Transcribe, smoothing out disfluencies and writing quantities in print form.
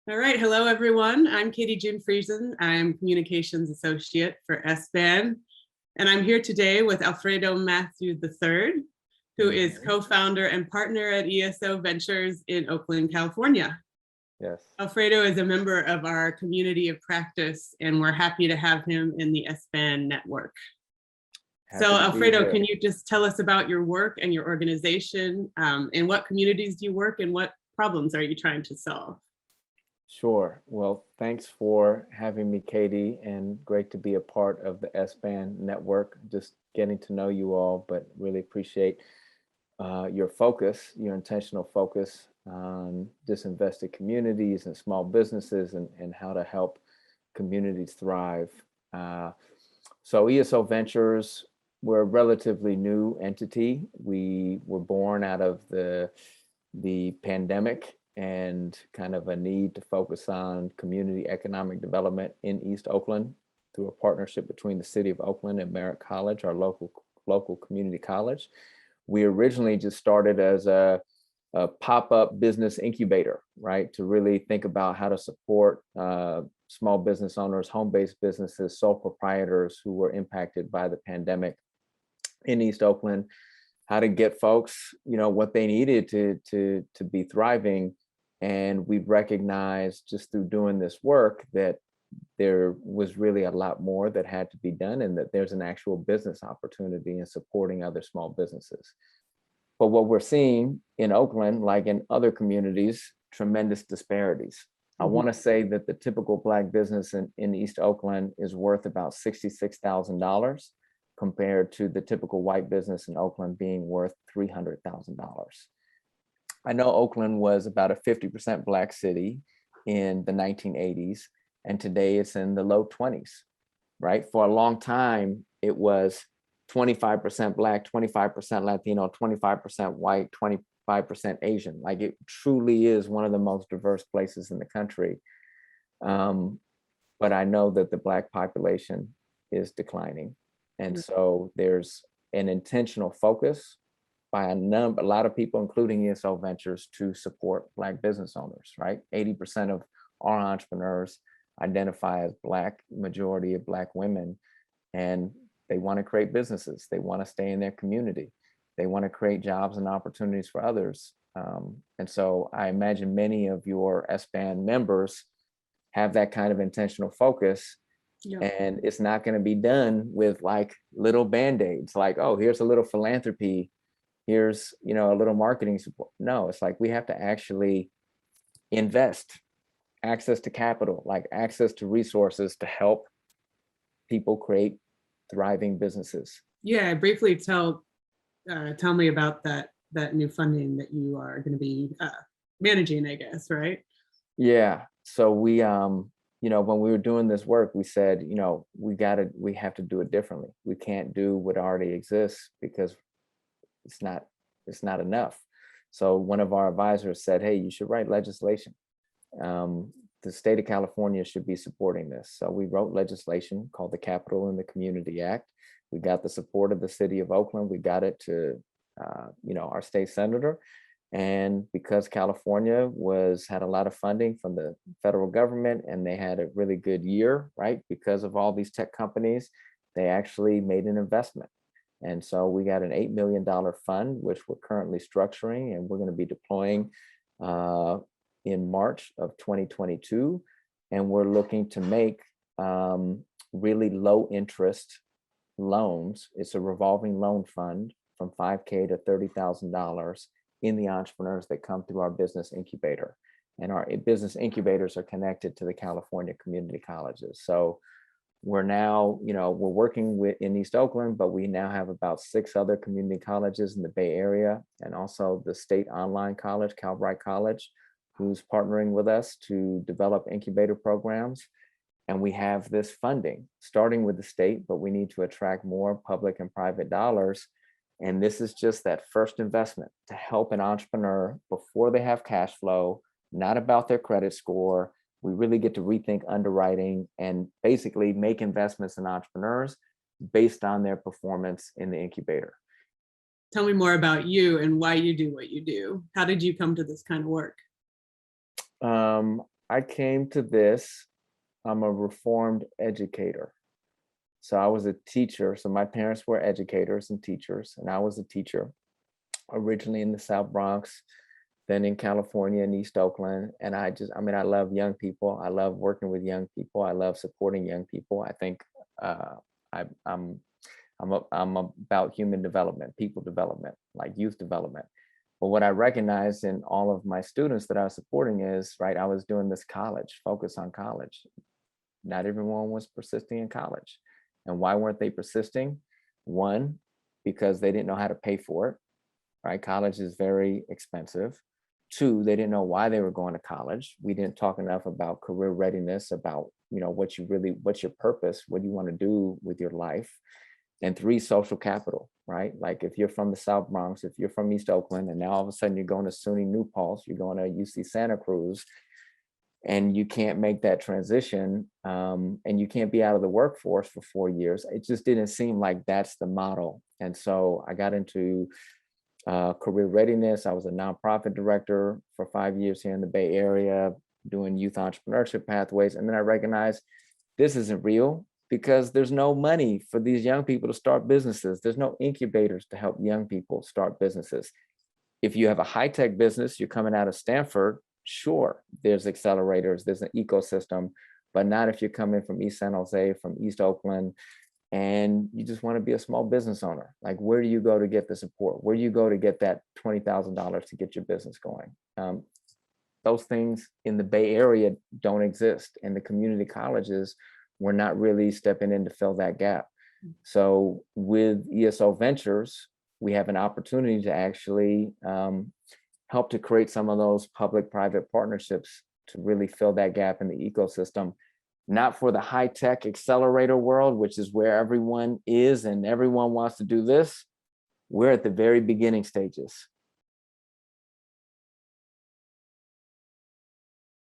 All right, hello everyone. I'm Katy June-Friesen. I'm Communications Associate for SBAN, and I'm here today with Alfredo Mathew III, who is co-founder and partner at ESO Ventures in Oakland, California. Yes. Alfredo is a member of our community of practice, and we're happy to have him in the SBAN network. So Alfredo, can you just tell us about your work and your organization? In what communities do you work and what problems are you trying to solve? Sure. Well, thanks for having me, Katy, and great to be a part of the SBAN network. Just getting to know you all, but really appreciate your focus, your intentional focus on disinvested communities and small businesses and how to help communities thrive. So ESO Ventures, we're a relatively new entity. We were born out of the pandemic and kind of a need to focus on community economic development in East Oakland through a partnership between the City of Oakland and Merritt College, our local community college. We originally just started as a pop-up business incubator, right? To really think about how to support small business owners, home-based businesses, sole proprietors who were impacted by the pandemic in East Oakland, how to get folks, what they needed to be thriving. And we've recognized just through doing this work that there was really a lot more that had to be done and that there's an actual business opportunity in supporting other small businesses. But what we're seeing in Oakland, like in other communities, tremendous disparities. I want to say that the typical Black business in East Oakland is worth about $66,000 compared to the typical white business in Oakland being worth $300,000. I know Oakland was about a 50% Black city in the 1980s, and today it's in the low 20s, right? For a long time, it was 25% Black, 25% Latino, 25% white, 25% Asian. Like it truly is one of the most diverse places in the country. But I know that the Black population is declining. And so there's an intentional focus by a lot of people, including ESO Ventures, to support Black business owners, right? 80% of our entrepreneurs identify as Black, majority of Black women, and they want to create businesses. They want to stay in their community. They want to create jobs and opportunities for others. And so I imagine many of your SBAN members have that kind of intentional focus. Yeah. And it's not going to be done with like little band-aids, like, oh, here's a little philanthropy, here's, a little marketing support. No, it's like we have to actually invest, access to capital, like access to resources to help people create thriving businesses. Yeah, briefly tell me about that new funding that you are going to be managing, I guess, right? Yeah. So we when we were doing this work, we said, we have to do it differently. We can't do what already exists because it's not enough. So one of our advisors said, hey, you should write legislation. The state of California should be supporting this. So we wrote legislation called the Capital and the Community Act. We got the support of the City of Oakland. We got it to, our state senator. And because California had a lot of funding from the federal government and they had a really good year, right? Because of all these tech companies, they actually made an investment. And so we got an $8 million fund, which we're currently structuring, and we're going to be deploying in March of 2022. And we're looking to make really low interest loans. It's a revolving loan fund from $5,000 to $30,000 in the entrepreneurs that come through our business incubator. And our business incubators are connected to the California community colleges. So we're now, we're working in East Oakland, but we now have about 6 other community colleges in the Bay Area, and also the state online college, Calbright College, who's partnering with us to develop incubator programs. And we have this funding starting with the state, but we need to attract more public and private dollars. And this is just that first investment to help an entrepreneur before they have cash flow, not about their credit score. We really get to rethink underwriting and basically make investments in entrepreneurs based on their performance in the incubator. Tell me more about you and why you do what you do. How did you come to this kind of work? I came to this, I'm a reformed educator. So I was a teacher. So my parents were educators and teachers, and I was a teacher originally in the South Bronx, then in California in East Oakland. And I love young people. I love working with young people. I love supporting young people. I think I'm about human development, people development, like youth development. But what I recognized in all of my students that I was supporting is, right, I was doing this college, focus on college. Not everyone was persisting in college. And why weren't they persisting? One, because they didn't know how to pay for it, right? College is very expensive. Two, they didn't know why they were going to college. We didn't talk enough about career readiness, about, what's your purpose? What do you want to do with your life? And three, social capital, right? Like if you're from the South Bronx, if you're from East Oakland, and now all of a sudden you're going to SUNY New Paltz, you're going to UC Santa Cruz, and you can't make that transition, and you can't be out of the workforce for 4 years. It just didn't seem like that's the model. And so I got into career readiness. I was a nonprofit director for 5 years here in the Bay Area, doing youth entrepreneurship pathways. And then I recognized this isn't real, because there's no money for these young people to start businesses. There's no incubators to help young people start businesses. If you have a high-tech business, you're coming out of Stanford, sure, there's accelerators, there's an ecosystem, but not if you're coming from East San Jose, from East Oakland, and you just want to be a small business owner. Like, where do you go to get the support? Where do you go to get that $20,000 to get your business going? Those things in the Bay Area don't exist, and the community colleges were not really stepping in to fill that gap. So with ESO Ventures, we have an opportunity to actually help to create some of those public-private partnerships to really fill that gap in the ecosystem, not for the high-tech accelerator world, which is where everyone is and everyone wants to do this. We're at the very beginning stages.